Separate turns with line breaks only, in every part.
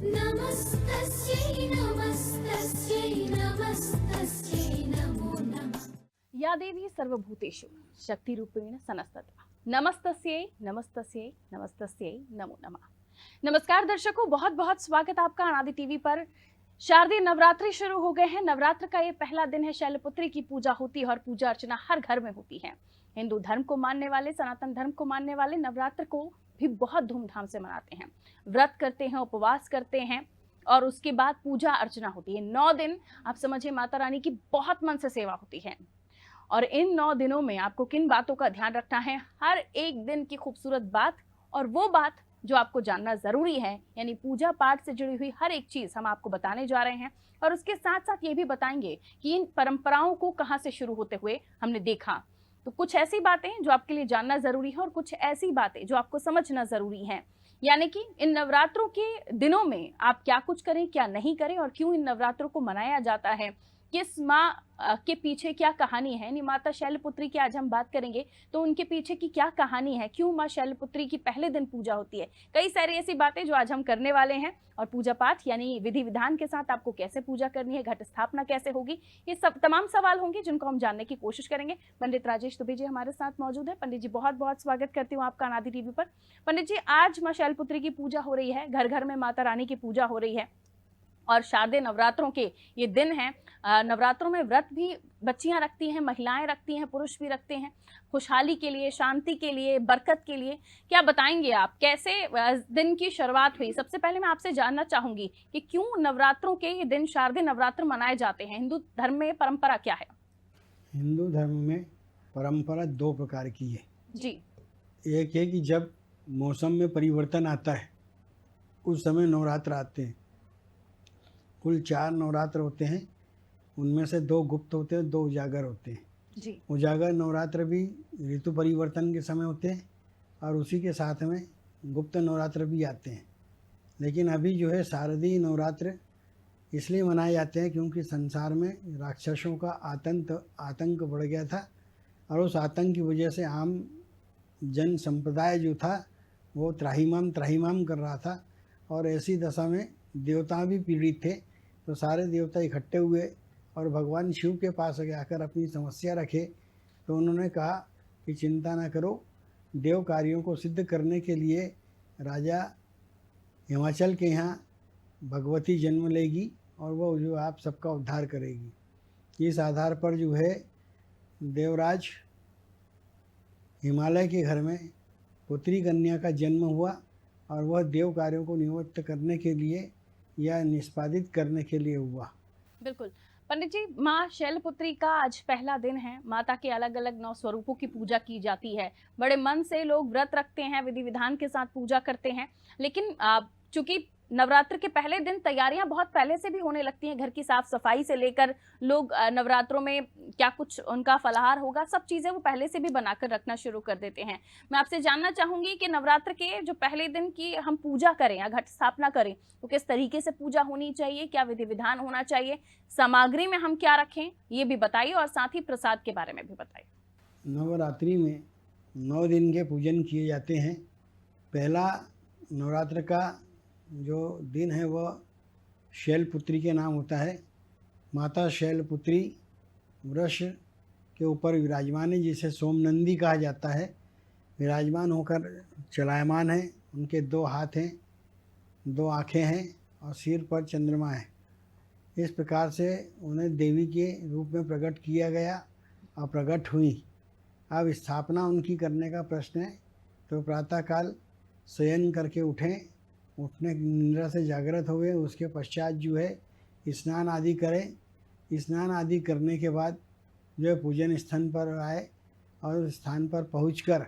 नमस्तस्यै नमस्तस्यै नमस्तस्यै नमो नमः।
या देवी सर्वभूतेषु शक्तिरूपेण संस्थिता। नमस्तस्यै नमस्तस्यै नमस्तस्यै नमो नमः। नमस्कार दर्शकों, बहुत बहुत स्वागत आपका अनादि टीवी पर। शारदीय नवरात्रि शुरू हो गए हैं। नवरात्र का ये पहला दिन है। शैलपुत्री की पूजा होती है और पूजा अर्चना हर घर में होती है। हिंदू धर्म को मानने वाले, सनातन धर्म को मानने वाले नवरात्र को भी बहुत धूमधाम से मनाते हैं। व्रत करते हैं, उपवास करते हैं और उसके बाद पूजा अर्चना होती है। 9 दिन आप समझिए माता रानी की बहुत मन से सेवा होती है। और इन 9 दिनों में आपको किन बातों का ध्यान रखना है, हर एक दिन की खूबसूरत बात और वो बात जो आपको जानना जरूरी है, यानी पूजा पाठ से जुड़ी हुई हर एक चीज हम आपको बताने जा रहे हैं। और उसके साथ साथ ये भी बताएंगे कि इन परंपराओं को कहाँ से शुरू होते हुए हमने देखा। तो कुछ ऐसी बातें जो आपके लिए जानना जरूरी है और कुछ ऐसी बातें जो आपको समझना जरूरी है, यानी कि इन नवरात्रों के दिनों में आप क्या कुछ करें, क्या नहीं करें और क्यों इन नवरात्रों को मनाया जाता है, किस माँ के पीछे क्या कहानी है। यानी माता शैलपुत्री की आज हम बात करेंगे तो उनके पीछे की क्या कहानी है, क्यों माँ शैलपुत्री की पहले दिन पूजा होती है। कई सारी ऐसी बातें जो आज हम करने वाले हैं। और पूजा पाठ यानी विधि विधान के साथ आपको कैसे पूजा करनी है, घट स्थापना कैसे होगी, ये सब तमाम सवाल होंगे जिनको हम जानने की कोशिश करेंगे। पंडित राजेश दुबे जी हमारे साथ मौजूद है। पंडित जी बहुत बहुत स्वागत करती हूँ आपका अनादि टीवी पर। पंडित जी, आज माँ शैलपुत्री की पूजा हो रही है, घर घर में माता रानी की पूजा हो रही है और शारदीय नवरात्रों के ये दिन हैं। नवरात्रों में व्रत भी बच्चियां रखती हैं, महिलाएं रखती हैं, पुरुष भी रखते हैं, खुशहाली के लिए, शांति के लिए, बरकत के लिए। क्या बताएंगे आप, कैसे दिन की शुरुआत हुई? सबसे पहले मैं आपसे जानना चाहूंगी कि क्यों नवरात्रों के ये दिन शारदीय नवरात्र मनाए जाते हैं? हिंदू धर्म में परंपरा क्या है?
हिंदू धर्म में परंपरा 2 प्रकार की है।
जी।
एक है कि जब मौसम में परिवर्तन आता है उस समय नवरात्र आते हैं। कुल 4 नवरात्र होते हैं, उनमें से 2 गुप्त होते हैं, 2 उजागर होते हैं।
जी।
उजागर नवरात्र भी ऋतु परिवर्तन के समय होते हैं और उसी के साथ में गुप्त नवरात्र भी आते हैं। लेकिन अभी जो है शारदीय नवरात्र इसलिए मनाए जाते हैं क्योंकि संसार में राक्षसों का आतंक बढ़ गया था और उस आतंक की वजह से आम जन संप्रदाय जो था वो त्राहिमाम कर रहा था। और ऐसी दशा में देवता भी पीड़ित थे। तो सारे देवता इकट्ठे हुए और भगवान शिव के पास आकर अपनी समस्या रखे। तो उन्होंने कहा कि चिंता न करो, देव कार्यों को सिद्ध करने के लिए राजा हिमाचल के यहाँ भगवती जन्म लेगी और वो जो आप सबका उद्धार करेगी। इस आधार पर जो है देवराज हिमालय के घर में पुत्री कन्या का जन्म हुआ और वह देव कार्यों को निवृत्त करने के लिए या निष्पादित करने के लिए हुआ।
बिल्कुल पंडित जी, माँ शैलपुत्री का आज पहला दिन है। माता के अलग अलग 9 स्वरूपों की पूजा की जाती है। बड़े मन से लोग व्रत रखते हैं, विधि विधान के साथ पूजा करते हैं। लेकिन चूंकि नवरात्र के पहले दिन तैयारियां बहुत पहले से भी होने लगती हैं, घर की साफ सफाई से लेकर लोग नवरात्रों में क्या कुछ उनका फलाहार होगा, सब चीजें वो पहले से भी बनाकर रखना शुरू कर देते हैं। मैं आपसे जानना चाहूंगी कि नवरात्र के जो पहले दिन की हम पूजा करें या घट स्थापना करें तो किस तरीके से पूजा होनी चाहिए, क्या विधि विधान होना चाहिए, सामग्री में हम क्या रखें, ये भी बताइए और साथ ही प्रसाद के बारे में भी बताइए।
नवरात्रि में 9 दिन के पूजन किए जाते हैं। पहला नवरात्र का जो दिन है वह शैलपुत्री के नाम होता है। माता शैलपुत्री वृक्ष के ऊपर विराजमान है, जिसे सोमनंदी कहा जाता है। विराजमान होकर चलायमान है। उनके 2 हाथ हैं, 2 आँखें हैं और सिर पर चंद्रमा है। इस प्रकार से उन्हें देवी के रूप में प्रकट किया गया और प्रकट हुई। अब स्थापना उनकी करने का प्रश्न है तो प्रातःकाल शयन करके उठने की निद्रा से जागृत हुए। उसके पश्चात जो है स्नान आदि करें। स्नान आदि करने के बाद जो है पूजन स्थान पर आए और उस स्थान पर पहुंचकर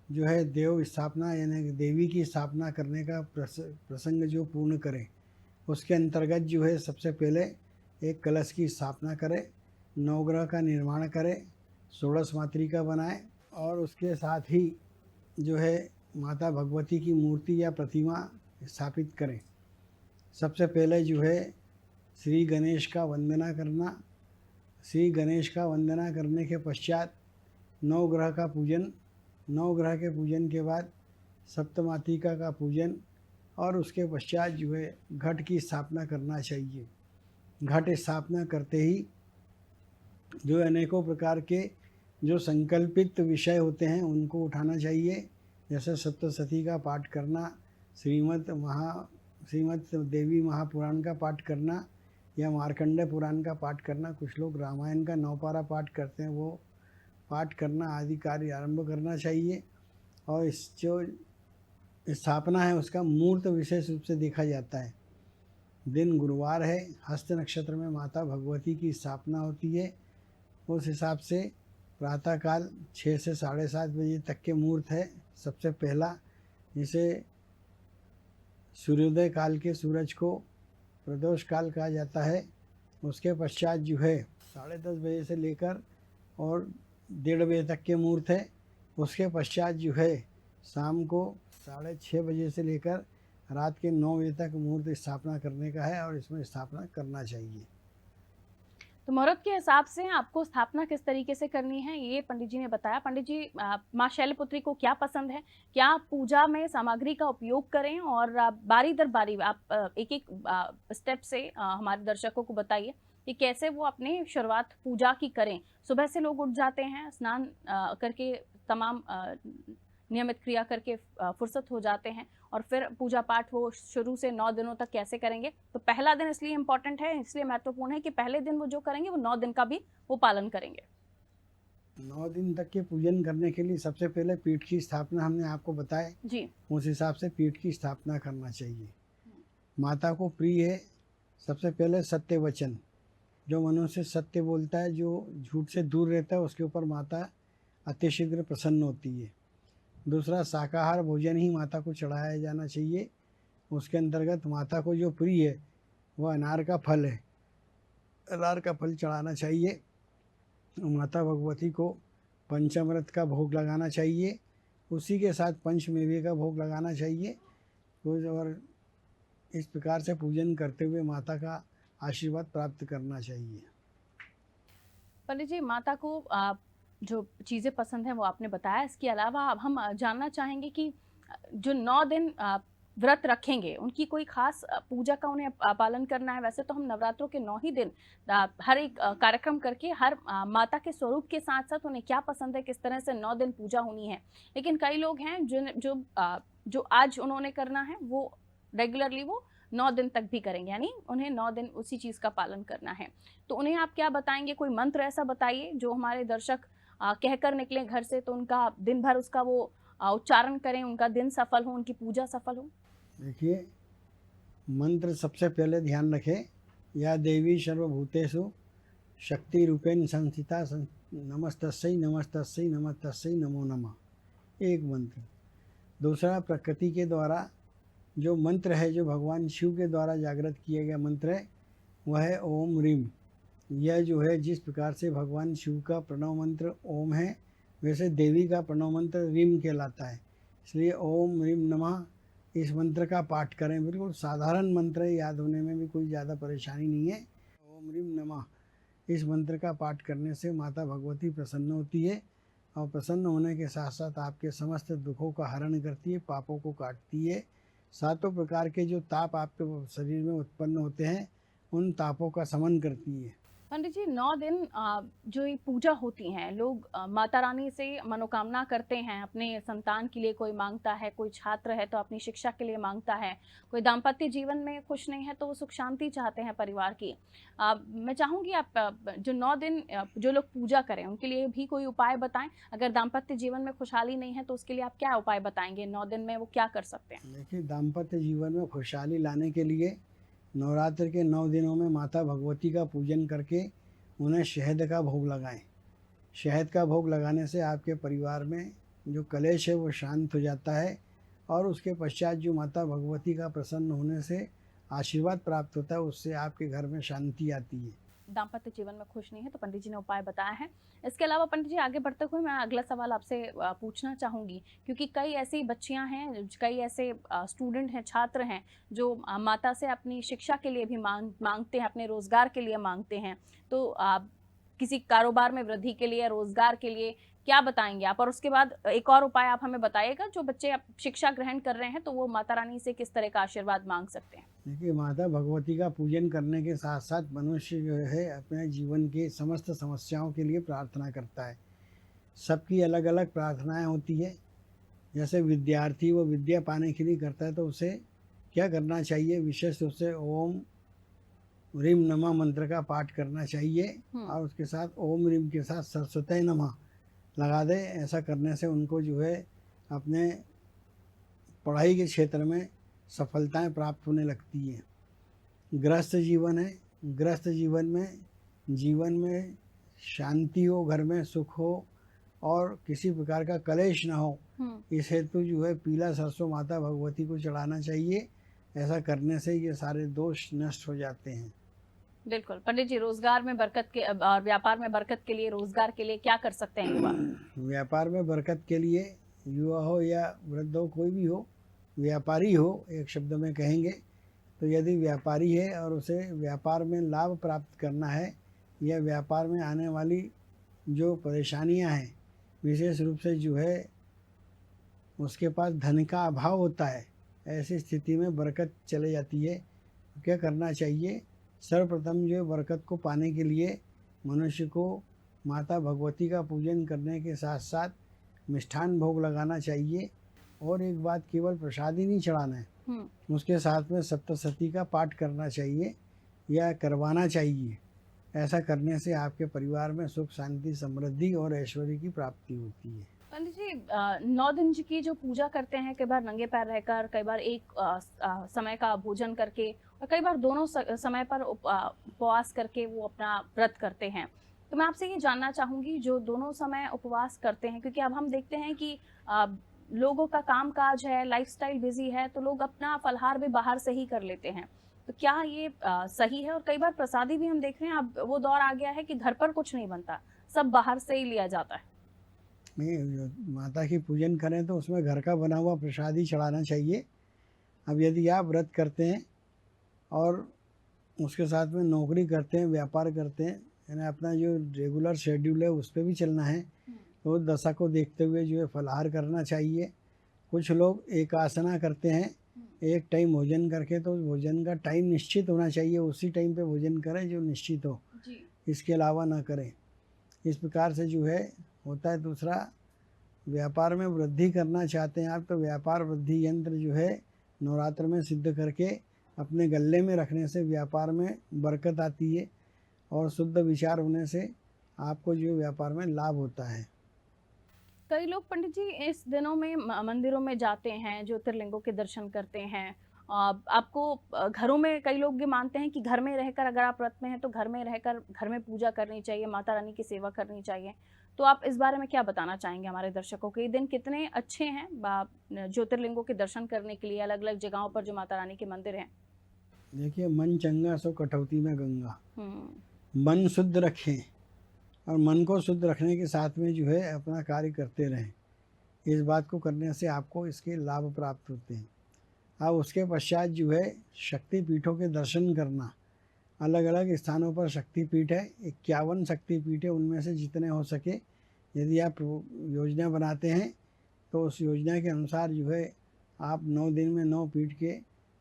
जो है देव स्थापना यानी देवी की स्थापना करने का प्रसंग जो पूर्ण करें। उसके अंतर्गत जो है सबसे पहले एक कलश की स्थापना करें, नवग्रह का निर्माण करें, 16 मातृका बनाएं और उसके साथ ही जो है माता भगवती की मूर्ति या प्रतिमा स्थापित करें। सबसे पहले जो है श्री गणेश का वंदना करना। श्री गणेश का वंदना करने के पश्चात नवग्रह का पूजन, नवग्रह के पूजन के बाद सप्तमातृका का पूजन और उसके पश्चात जो है घट की स्थापना करना चाहिए। घट स्थापना करते ही जो अनेकों प्रकार के जो संकल्पित विषय होते हैं उनको उठाना चाहिए, जैसे सप्तशती का पाठ करना, श्रीमद् देवी महापुराण का पाठ करना या मार्कंडे पुराण का पाठ करना। कुछ लोग रामायण का 9 पारा पाठ करते हैं, वो पाठ करना आदि कार्य आरंभ करना चाहिए। और इस जो स्थापना है उसका मुहूर्त विशेष रूप से देखा जाता है। दिन गुरुवार है, हस्त नक्षत्र में माता भगवती की स्थापना होती है। उस हिसाब से प्रातःकाल 6 से 7:30 बजे तक के मुहूर्त है सबसे पहला, जिसे सूर्योदय काल के सूरज को प्रदोष काल कहा जाता है। उसके पश्चात जो है 10:30 बजे से लेकर और 1:30 बजे तक के मुहूर्त है। उसके पश्चात जो है शाम को 6:30 बजे से लेकर रात के 9 बजे तक मुहूर्त स्थापना करने का है और इसमें स्थापना करना चाहिए।
तो मुहूर्त के हिसाब से आपको स्थापना किस तरीके से करनी है ये पंडित जी ने बताया। पंडित जी, माँ शैलपुत्री को क्या पसंद है, क्या पूजा में सामग्री का उपयोग करें, और बारी दर बारी आप एक एक स्टेप से हमारे दर्शकों को बताइए कि कैसे वो अपने शुरुआत पूजा की करें। सुबह से लोग उठ जाते हैं, स्नान करके तमाम नियमित क्रिया करके फुर्सत हो जाते हैं, और फिर पूजा पाठ वो शुरू से 9 दिनों तक कैसे करेंगे। तो पहला दिन इसलिए इम्पोर्टेंट है, इसलिए महत्वपूर्ण है कि पहले दिन वो जो करेंगे वो 9 दिन का भी वो पालन करेंगे।
9 दिन तक के पूजन करने के लिए सबसे पहले पीठ की स्थापना हमने आपको बताया
जी,
उस हिसाब से पीठ की स्थापना करना चाहिए। माता को प्रिय है सबसे पहले सत्य वचन। जो मनुष्य सत्य बोलता है, जो झूठ से दूर रहता है, उसके ऊपर माता अतिशीघ्र प्रसन्न होती है। दूसरा, शाकाहार भोजन ही माता को चढ़ाया जाना चाहिए। उसके अंतर्गत माता को जो प्रिय है वह अनार का फल है, अनार का फल चढ़ाना चाहिए। माता भगवती को पंचामृत का भोग लगाना चाहिए, उसी के साथ पंचमेवे का भोग लगाना चाहिए। और इस प्रकार से पूजन करते हुए माता का आशीर्वाद प्राप्त करना चाहिए।
पंडित जी, माता को जो चीज़ें पसंद हैं वो आपने बताया। इसके अलावा अब हम जानना चाहेंगे कि जो 9 दिन व्रत रखेंगे उनकी कोई खास पूजा का उन्हें पालन करना है। वैसे तो हम नवरात्रों के 9 ही दिन हर एक कार्यक्रम करके हर माता के स्वरूप के साथ साथ उन्हें क्या पसंद है, किस तरह से 9 दिन पूजा होनी है। लेकिन कई लोग हैं जो आज उन्होंने करना है वो रेगुलरली वो 9 दिन तक भी करेंगे, यानी उन्हें 9 दिन उसी चीज़ का पालन करना है। तो उन्हें आप क्या बताएंगे, कोई मंत्र ऐसा बताइए जो हमारे दर्शक कहकर निकले घर से तो उनका दिन भर उसका वो उच्चारण करें, उनका दिन सफल हो, उनकी पूजा सफल हो।
देखिए, मंत्र सबसे पहले ध्यान रखें, या देवी सर्वभूतेषु शक्ति रूपेण संस्थिता नमस्तस्यै नमस्तस्यै नमस्तस्यै नमो नमः, एक मंत्र। दूसरा, प्रकृति के द्वारा जो मंत्र है, जो भगवान शिव के द्वारा जागृत किया गया मंत्र है, वह है ओम ह्रीम। यह जो है जिस प्रकार से भगवान शिव का प्रणव मंत्र ओम है, वैसे देवी का प्रणव मंत्र ह्रीम कहलाता है। इसलिए ओम ह्रीम नमः इस मंत्र का पाठ करें। बिल्कुल साधारण मंत्र है, याद होने में भी कोई ज़्यादा परेशानी नहीं है। ओम ह्रीम नमः इस मंत्र का पाठ करने से माता भगवती प्रसन्न होती है, और प्रसन्न होने के साथ साथ आपके समस्त दुखों का हरण करती है, पापों को काटती है। 7 प्रकार के जो ताप आपके शरीर में उत्पन्न होते हैं उन तापों का शमन करती है।
पंडित जी, 9 दिन जो ये पूजा होती हैं, लोग माता रानी से मनोकामना करते हैं अपने संतान के लिए। कोई मांगता है, कोई छात्र है तो अपनी शिक्षा के लिए मांगता है, कोई दाम्पत्य जीवन में खुश नहीं है तो वो सुख शांति चाहते हैं परिवार की। मैं चाहूँगी आप जो 9 दिन जो लोग पूजा करें उनके लिए भी कोई उपाय बताएं। अगर दाम्पत्य जीवन में खुशहाली नहीं है तो उसके लिए आप क्या उपाय बताएंगे, 9 दिन में वो क्या कर सकते हैं।
देखिए, दाम्पत्य जीवन में खुशहाली लाने के लिए नवरात्र के 9 दिनों में माता भगवती का पूजन करके उन्हें शहद का भोग लगाएं। शहद का भोग लगाने से आपके परिवार में जो कलेश है वो शांत हो जाता है, और उसके पश्चात जो माता भगवती का प्रसन्न होने से आशीर्वाद प्राप्त होता है, उससे आपके घर में शांति आती है।
दाम्पत्य जीवन में खुश नहीं है तो पंडित जी ने उपाय बताया है। इसके अलावा पंडित जी, आगे बढ़ते हुए मैं अगला सवाल आपसे पूछना चाहूँगी, क्योंकि कई ऐसी बच्चियां हैं, कई ऐसे स्टूडेंट हैं, छात्र हैं जो माता से अपनी शिक्षा के लिए भी मांगते हैं, अपने रोजगार के लिए मांगते हैं। तो किसी कारोबार में वृद्धि के लिए, रोजगार के लिए, क्या बताएंगे आप? और उसके बाद एक और उपाय आप हमें बताइएगा, जो बच्चे अब शिक्षा ग्रहण कर रहे हैं तो वो माता रानी से किस तरह का आशीर्वाद मांग सकते हैं?
देखिए, माता भगवती का पूजन करने के साथ साथ मनुष्य जो है अपने जीवन के समस्त समस्याओं के लिए प्रार्थना करता है। सबकी अलग अलग प्रार्थनाएं होती है। जैसे विद्यार्थी वो विद्या पाने के लिए करता है तो उसे क्या करना चाहिए, विशेष रूप से ओम ह्रीम नमः मंत्र का पाठ करना चाहिए और उसके साथ ओम ह्रीम के साथ सरस्वती नमः लगा दे। ऐसा करने से उनको जो है अपने पढ़ाई के क्षेत्र में सफलताएं प्राप्त होने लगती हैं। गृहस्थ जीवन है, गृहस्थ जीवन में शांति हो, घर में सुख हो और किसी प्रकार का कलेश ना हो, इस हेतु जो है पीला सरसों माता भगवती को चढ़ाना चाहिए। ऐसा करने से ये सारे दोष नष्ट हो जाते हैं।
बिल्कुल पंडित जी, रोजगार में बरकत के और व्यापार में बरकत के लिए, रोजगार के लिए क्या कर सकते हैं युवा?
व्यापार में बरकत के लिए युवा हो या वृद्ध हो, कोई भी हो, व्यापारी हो, एक शब्द में कहेंगे तो यदि व्यापारी है और उसे व्यापार में लाभ प्राप्त करना है या व्यापार में आने वाली जो परेशानियां हैं, विशेष रूप से जो है उसके पास धन का अभाव होता है, ऐसी स्थिति में बरकत चले जाती है। तो क्या करना चाहिए, सर्वप्रथम जो है बरकत को पाने के लिए मनुष्य को माता भगवती का पूजन करने के साथ साथ मिष्ठान भोग लगाना चाहिए। और एक बात, केवल प्रसाद ही नहीं चढ़ाना है, उसके साथ में सप्तशती का पाठ करना चाहिए या करवाना चाहिए। ऐसा करने से आपके परिवार में सुख शांति समृद्धि और ऐश्वर्य की प्राप्ति होती है।
पंडित जी, 9 दिन की जो पूजा करते हैं, कई बार नंगे पैर रहकर, कई बार एक समय का भोजन करके और कई बार दोनों समय पर उपवास करके वो अपना व्रत करते हैं। तो मैं आपसे ये जानना चाहूंगी, जो दोनों समय उपवास करते हैं, क्योंकि अब हम देखते हैं कि लोगों का काम काज है, लाइफस्टाइल बिजी है, तो लोग अपना फलहार भी बाहर से ही कर लेते हैं। तो क्या ये सही है? और कई बार प्रसादी भी हम देख रहे हैं, अब वो दौर आ गया है कि घर पर कुछ नहीं बनता, सब बाहर से ही लिया जाता है।
नहीं, माता की पूजन करें तो उसमें घर का बना हुआ प्रसाद ही चढ़ाना चाहिए। अब यदि आप व्रत करते हैं और उसके साथ में नौकरी करते हैं, व्यापार करते हैं, यानी अपना जो रेगुलर शेड्यूल है उस पर भी चलना है, तो दशा को देखते हुए जो है फलाहार करना चाहिए। कुछ लोग एक आसना करते हैं, एक टाइम भोजन करके, तो भोजन का टाइम निश्चित होना चाहिए, उसी टाइम पे भोजन करें जो निश्चित हो, इसके अलावा ना करें। इस प्रकार से जो है होता है। दूसरा, व्यापार में वृद्धि करना चाहते हैं आप, तो व्यापार वृद्धि यंत्र जो है नवरात्र में सिद्ध करके अपने गले में रखने से व्यापार में बरकत आती है और शुद्ध विचार होने से आपको जो व्यापार में लाभ होता है।
कई लोग पंडित जी इस दिनों में मंदिरों में जाते हैं, ज्योतिर्लिंगों के दर्शन करते हैं। आपको घरों में कई लोग ये मानते हैं कि घर में रहकर, अगर आप व्रत में हैं तो घर में रहकर घर में पूजा करनी चाहिए, माता रानी की सेवा करनी चाहिए। तो आप इस बारे में क्या बताना चाहेंगे हमारे दर्शकों को? ये दिन कितने अच्छे हैं ज्योतिर्लिंगों के दर्शन करने के लिए, अलग अलग जगहों पर जो माता रानी के मंदिर हैं?
देखिए, मन चंगा सो कटौती में गंगा। मन शुद्ध रखें और मन को शुद्ध रखने के साथ में जो है अपना कार्य करते रहें। इस बात को करने से आपको इसके लाभ प्राप्त होते हैं। अब उसके पश्चात जो है शक्ति पीठों के दर्शन करना। अलग अलग स्थानों पर शक्ति पीठ है, 51 शक्ति पीठ है, उनमें से जितने हो सके यदि आप योजना बनाते हैं तो उस योजना के अनुसार जो है आप 9 दिन में 9 पीठ के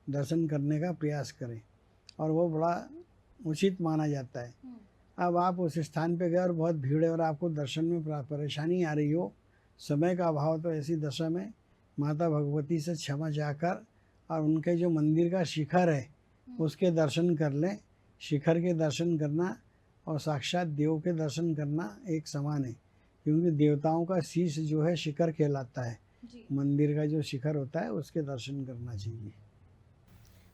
दर्शन करने का प्रयास करें और वो बड़ा उचित माना जाता है। अब आप उस स्थान पे गए और बहुत भीड़ है और आपको दर्शन में परेशानी आ रही हो, समय का अभाव, तो ऐसी दशा में माता भगवती से क्षमा चाहकर और उनके जो मंदिर का शिखर है उसके दर्शन कर लें। शिखर के दर्शन करना और साक्षात देव के दर्शन करना एक समान है, क्योंकि देवताओं का शीश जो है शिखर कहलाता है। मंदिर का जो शिखर होता है उसके दर्शन करना चाहिए।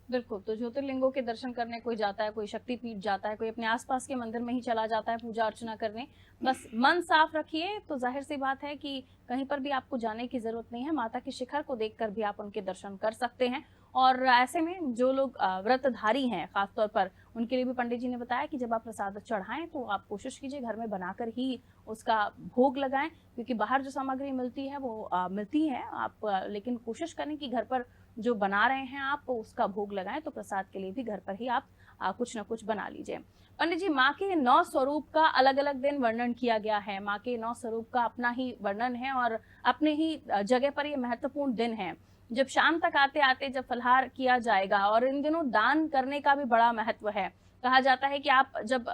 बिल्कुल। तो ज्योतिर्लिंगों के दर्शन करने कोई जाता है, कोई शक्तिपीठ जाता है, कोई अपने आसपास के मंदिर में ही चला जाता है पूजा अर्चना करने। बस मन साफ रखिए तो जाहिर सी बात है कि कहीं पर भी आपको जाने की जरूरत नहीं है। माता के शिखर को देखकर भी आप उनके दर्शन कर सकते हैं। और ऐसे में जो लोग व्रतधारी हैं खासतौर पर, उनके लिए भी पंडित जी ने बताया कि जब आप प्रसाद चढ़ाएं तो आप कोशिश कीजिए घर में बनाकर ही उसका भोग लगाएं, क्योंकि बाहर जो सामग्री मिलती है वो मिलती है आप, लेकिन कोशिश करें कि घर पर जो बना रहे हैं आप उसका भोग लगाएं। तो प्रसाद के लिए भी घर पर ही आप कुछ ना कुछ बना लीजिए। पंडित जी, माँ के 9 स्वरूप का अलग अलग दिन वर्णन किया गया है। माँ के 9 स्वरूप का अपना ही वर्णन है और अपने ही जगह पर ये महत्वपूर्ण दिन है। जब शाम तक आते आते जब फलाहार किया जाएगा, और इन दिनों दान करने का भी बड़ा महत्व है। कहा जाता है कि आप जब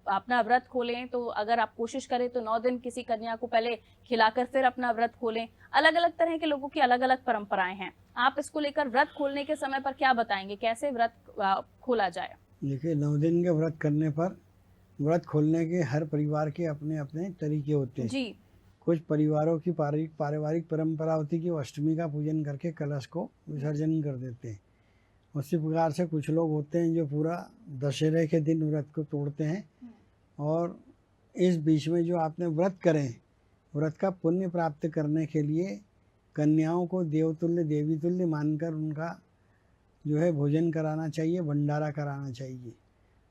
अपना व्रत खोलें तो अगर आप कोशिश करें तो 9 दिन किसी कन्या को पहले खिलाकर फिर अपना व्रत खोलें। अलग अलग तरह के लोगों की अलग अलग परंपराएं हैं। आप इसको लेकर व्रत खोलने के समय पर क्या बताएंगे, कैसे व्रत खोला जाए?
देखिए, 9 दिन के व्रत करने पर व्रत खोलने के हर परिवार के अपने अपने तरीके होते हैं।
जी
कुछ परिवारों की पारिवारिक परंपरा होती है कि वो अष्टमी का पूजन करके कलश को विसर्जन कर देते हैं। उसी प्रकार से कुछ लोग होते हैं जो पूरा दशहरे के दिन व्रत को तोड़ते हैं, और इस बीच में जो आपने व्रत करें, व्रत का पुण्य प्राप्त करने के लिए कन्याओं को देवतुल्य देवी तुल्य मानकर उनका जो है भोजन कराना चाहिए, भंडारा कराना चाहिए।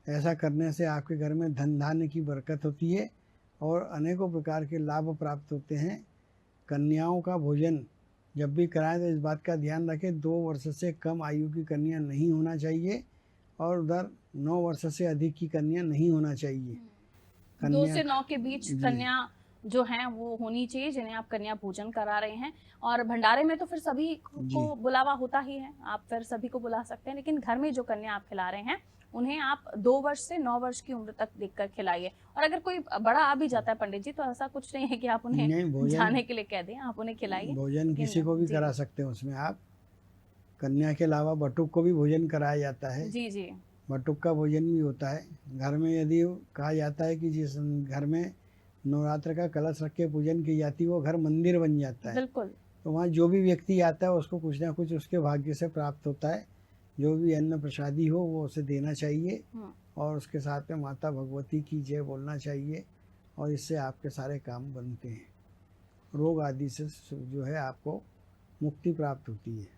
ऐसा करने से आपके घर में धन धान्य की बरकत होती है और अनेकों प्रकार के लाभ प्राप्त होते हैं। कन्याओं का भोजन जब भी कराएं तो इस बात का ध्यान रखें 2 वर्ष से कम आयु की कन्या नहीं होना चाहिए, और उधर 9 वर्ष से अधिक की कन्या नहीं होना चाहिए।
2 से 9 के बीच
जी।
कन्या जो हैं वो होनी चाहिए, जिन्हें आप कन्या पूजन करा रहे हैं। और भंडारे में तो फिर सभी को
जी।
बुलावा होता ही है, आप फिर सभी को बुला सकते हैं, लेकिन घर में जो कन्या आप खिला रहे हैं उन्हें आप 2 वर्ष से 9 वर्ष की उम्र तक देखकर खिलाइए। और अगर कोई बड़ा आ भी जाता है पंडित जी, तो ऐसा कुछ नहीं है कि आप उन्हें
नहीं, भोजन
जाने के लिए कह दें, आप उन्हें खिलाइए।
भोजन किसी को भी
जी।
करा सकते हैं। उसमें आप कन्या के अलावा बटुक को भी भोजन कराया जाता है।
जी जी
बटुक का भोजन भी होता है घर में। यदि कहा जाता है कि जिस घर में नवरात्र का कलश रख के पूजन की जाती है वो घर मंदिर बन जाता है।
बिल्कुल।
तो वहाँ जो भी व्यक्ति आता है उसको कुछ ना कुछ उसके भाग्य से प्राप्त होता है। जो भी अन्न प्रसादी हो वो उसे देना चाहिए, और उसके साथ में माता भगवती की जय बोलना चाहिए, और इससे आपके सारे काम बनते हैं। रोग आदि से जो है आपको मुक्ति प्राप्त होती है।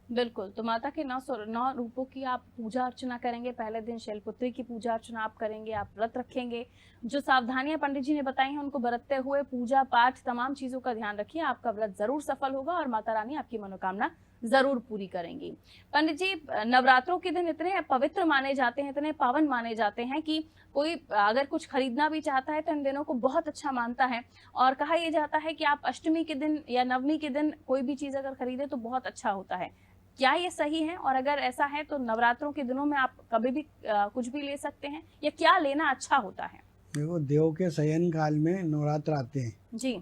बिल्कुल। तो माता के 9 रूपों की आप पूजा अर्चना करेंगे। पहले दिन शैलपुत्री की पूजा अर्चना आप करेंगे, आप व्रत रखेंगे। जो सावधानियां पंडित जी ने बताई हैं उनको बरतते हुए पूजा पाठ तमाम चीजों का ध्यान रखिए। आपका व्रत जरूर सफल होगा और माता रानी आपकी मनोकामना जरूर पूरी करेंगी। पंडित जी, नवरात्रों के दिन इतने पवित्र माने जाते हैं, इतने पावन माने जाते हैं कि कोई अगर कुछ खरीदना भी चाहता है तो इन दिनों को बहुत अच्छा मानता है। और कहा यह जाता है कि आप अष्टमी के दिन या नवमी के दिन कोई भी चीज अगर खरीदे तो बहुत अच्छा होता है। क्या ये सही है? और अगर ऐसा है तो नवरात्रों के दिनों में आप कभी भी कुछ भी ले सकते हैं, या क्या लेना अच्छा होता है?
देखो, देव के शयन काल में नवरात्र आते हैं
जी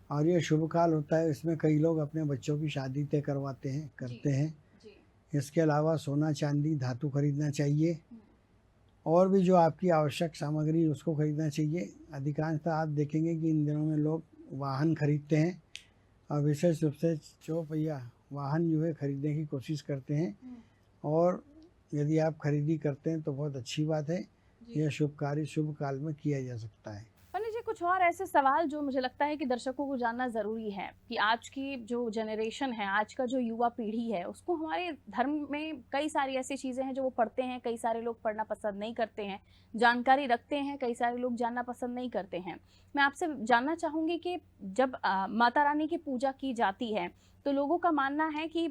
और ये शुभ काल होता है। इसमें कई लोग अपने बच्चों की शादी तय करते हैं।
जी
इसके अलावा सोना चांदी धातु खरीदना चाहिए, और भी जो आपकी आवश्यक सामग्री उसको खरीदना चाहिए। अधिकांशतः आप देखेंगे कि इन दिनों में लोग वाहन खरीदते हैं, और विशेष रूप से चौपहिया वाहन जो है खरीदने की कोशिश करते हैं। और यदि आप खरीदी करते हैं तो बहुत अच्छी बात है। यह शुभ कार्य शुभ काल में किया जा सकता है।
पंडित जी, कुछ और ऐसे सवाल जो मुझे लगता है कि दर्शकों को जानना जरूरी है कि आज की जो जनरेशन है, आज का जो युवा पीढ़ी है, उसको हमारे धर्म में कई सारी ऐसी चीजें हैं जो वो पढ़ते हैं, कई सारे लोग पढ़ना पसंद नहीं करते हैं, जानकारी रखते हैं, कई सारे लोग जानना पसंद नहीं करते हैं। मैं आपसे जानना चाहूंगी कि जब माता रानी की पूजा की जाती है तो लोगों का मानना है कि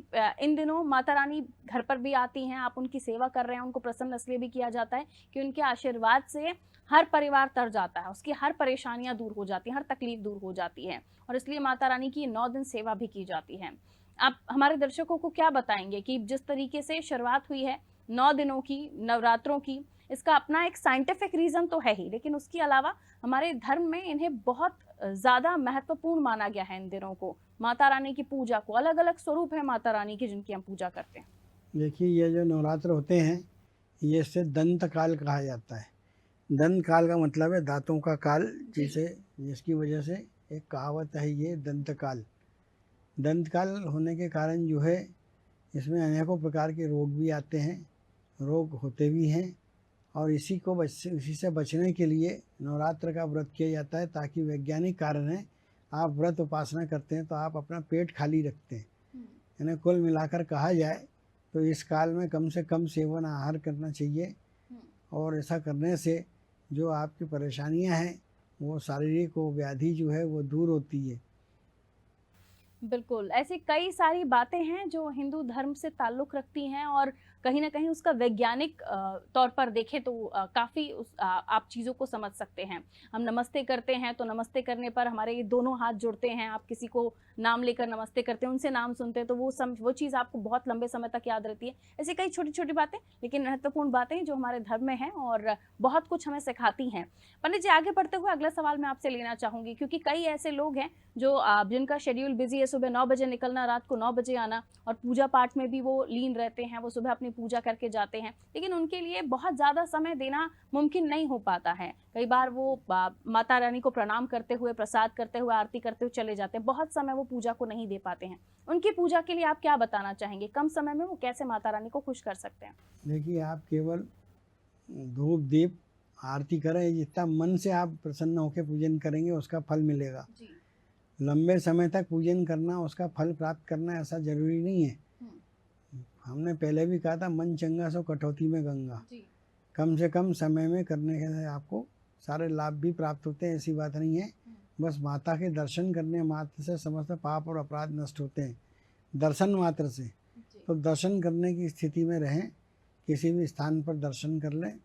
इन दिनों माता रानी घर पर भी आती हैं, आप उनकी सेवा कर रहे हैं, उनको प्रसन्न इसलिए भी किया जाता है कि उनके आशीर्वाद से हर परिवार तर जाता है, उसकी हर परेशानियां दूर हो जाती हैं, हर तकलीफ दूर हो जाती है, और इसलिए माता रानी की 9 दिन सेवा भी की जाती है। आप हमारे दर्शकों को क्या बताएंगे कि जिस तरीके से शुरुआत हुई है 9 दिनों की, नवरात्रों की, इसका अपना एक साइंटिफिक रीजन तो है ही, लेकिन उसके अलावा हमारे धर्म में इन्हें बहुत ज्यादा महत्वपूर्ण माना गया है। इन दिनों को, माता रानी की पूजा को, अलग अलग स्वरूप है माता रानी की जिनकी हम पूजा करते हैं।
देखिए, ये जो नवरात्र होते हैं ये से दंत काल कहा जाता है। दंत काल का मतलब है दांतों का काल, जिसकी वजह से एक कहावत है ये दंत काल। दंत काल होने के कारण जो है इसमें अनेकों प्रकार के रोग भी आते हैं, रोग होते भी हैं, और इसी से बचने के लिए नवरात्र का व्रत किया जाता है। ताकि वैज्ञानिक कारण है, आप व्रत उपासना करते हैं तो आप अपना पेट खाली रखते हैं। यानी कुल मिलाकर कहा जाए तो इस काल में कम से कम सेवन आहार करना चाहिए, और ऐसा करने से जो आपकी परेशानियां हैं वो शारीरिक वो व्याधि जो है वो दूर होती है।
बिल्कुल, ऐसी कई सारी बातें हैं जो हिंदू धर्म से ताल्लुक़ रखती हैं, और कहीं ना कहीं उसका वैज्ञानिक तौर पर देखें तो काफ़ी आप चीज़ों को समझ सकते हैं। हम नमस्ते करते हैं तो नमस्ते करने पर हमारे ये दोनों हाथ जुड़ते हैं। आप किसी को नाम लेकर नमस्ते करते हैं, उनसे नाम सुनते हैं तो वो चीज़ आपको बहुत लंबे समय तक याद रहती है। ऐसी कई छोटी छोटी बातें लेकिन महत्वपूर्ण बातें जो हमारे धर्म में हैं और बहुत कुछ हमें सिखाती हैं। पंडित जी, आगे बढ़ते हुए अगला सवाल मैं आपसे लेना चाहूँगी, क्योंकि कई ऐसे लोग हैं जो जिनका शेड्यूल बिजी है, सुबह 9 बजे निकलना, रात को 9 बजे आना, और पूजा पाठ में भी वो लीन रहते हैं, वो सुबह अपनी पूजा करके जाते हैं, लेकिन उनके लिए बहुत ज़्यादा समय देना मुमकिन नहीं हो पाता है। कई बार वो माता रानी को प्रणाम करते हुए, प्रसाद करते हुए, आरती करते हुए चले जाते हैं, बहुत समय वो पूजा को नहीं दे पाते हैं। उनकी पूजा के लिए आप क्या बताना चाहेंगे? कम समय में वो कैसे माता रानी को खुश कर सकते हैं?
देखिए, आप केवल धूप दीप आरती करें, जितना मन से आप प्रसन्न होकर पूजन करेंगे उसका फल मिलेगा।
जी।
लंबे समय तक पूजन करना, उसका फल प्राप्त करना ऐसा जरूरी नहीं है। हमने पहले भी कहा था, मन चंगा सो कटौती में गंगा।
जी।
कम से कम समय में करने से आपको सारे लाभ भी प्राप्त होते हैं, ऐसी बात नहीं है। बस माता के दर्शन करने मात्र से समस्त पाप और अपराध नष्ट होते हैं, दर्शन मात्र से। तो दर्शन करने की स्थिति में रहें, किसी भी स्थान पर दर्शन कर लें।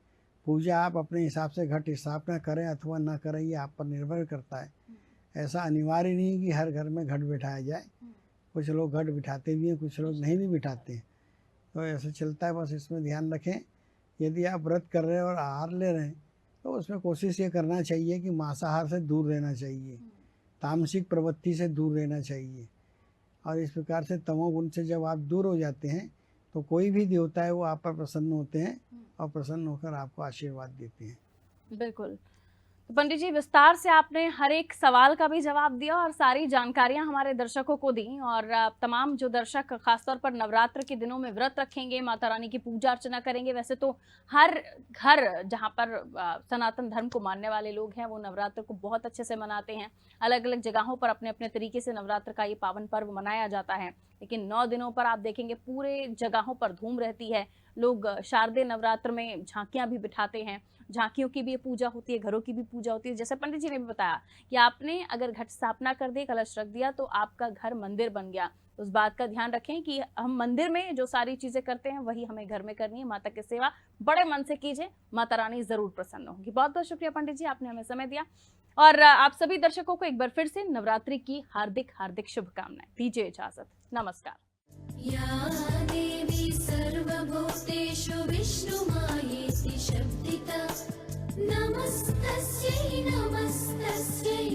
पूजा आप अपने हिसाब से घट स्थापना करें अथवा ना करें, ये आप पर निर्भर करता है। ऐसा अनिवार्य नहीं कि हर घर में घट बिठाया जाए। कुछ लोग घट बिठाते भी हैं, कुछ लोग नहीं भी बिठाते हैं, तो ऐसे चलता है। बस इसमें ध्यान रखें, यदि आप व्रत कर रहे हैं और आहार ले रहे हैं तो उसमें कोशिश ये करना चाहिए कि मांसाहार से दूर रहना चाहिए, तामसिक प्रवृत्ति से दूर रहना चाहिए। और इस प्रकार से तमोगुण से जब आप दूर हो जाते हैं तो कोई भी देवता है वो आप पर प्रसन्न होते हैं और प्रसन्न होकर आपको आशीर्वाद देते हैं।
बिल्कुल। तो पंडित जी, विस्तार से आपने हर एक सवाल का भी जवाब दिया और सारी जानकारियां हमारे दर्शकों को दी। और तमाम जो दर्शक खासतौर पर नवरात्र के दिनों में व्रत रखेंगे, माता रानी की पूजा अर्चना करेंगे, वैसे तो हर घर जहां पर सनातन धर्म को मानने वाले लोग हैं वो नवरात्र को बहुत अच्छे से मनाते हैं। अलग अलग जगहों पर अपने अपने तरीके से नवरात्र का ये पावन पर्व मनाया जाता है, लेकिन 9 दिनों पर आप देखेंगे पूरे जगहों पर धूम रहती है। लोग शारदीय नवरात्र में झांकियां भी बिठाते हैं, झांकियों की भी पूजा होती है, घरों की भी पूजा होती है। जैसे पंडित जी ने भी बताया कि आपने अगर घट स्थापना कर दी, कलश रख दिया, तो आपका घर मंदिर बन गया। उस बात का ध्यान रखें कि हम मंदिर में जो सारी चीजें करते हैं वही हमें घर में करनी है। माता की सेवा बड़े मन से कीजिए, माता रानी जरूर प्रसन्न होगी। बहुत बहुत शुक्रिया पंडित जी, आपने हमें समय दिया। और आप सभी दर्शकों को एक बार फिर से नवरात्रि की हार्दिक हार्दिक शुभकामनाएं। दीजिए इजाजत, नमस्कार।
या देवी सर्वभूतेषु विष्णुमायेति शब्दिता, नमस्तस्यै नमस्तस्यै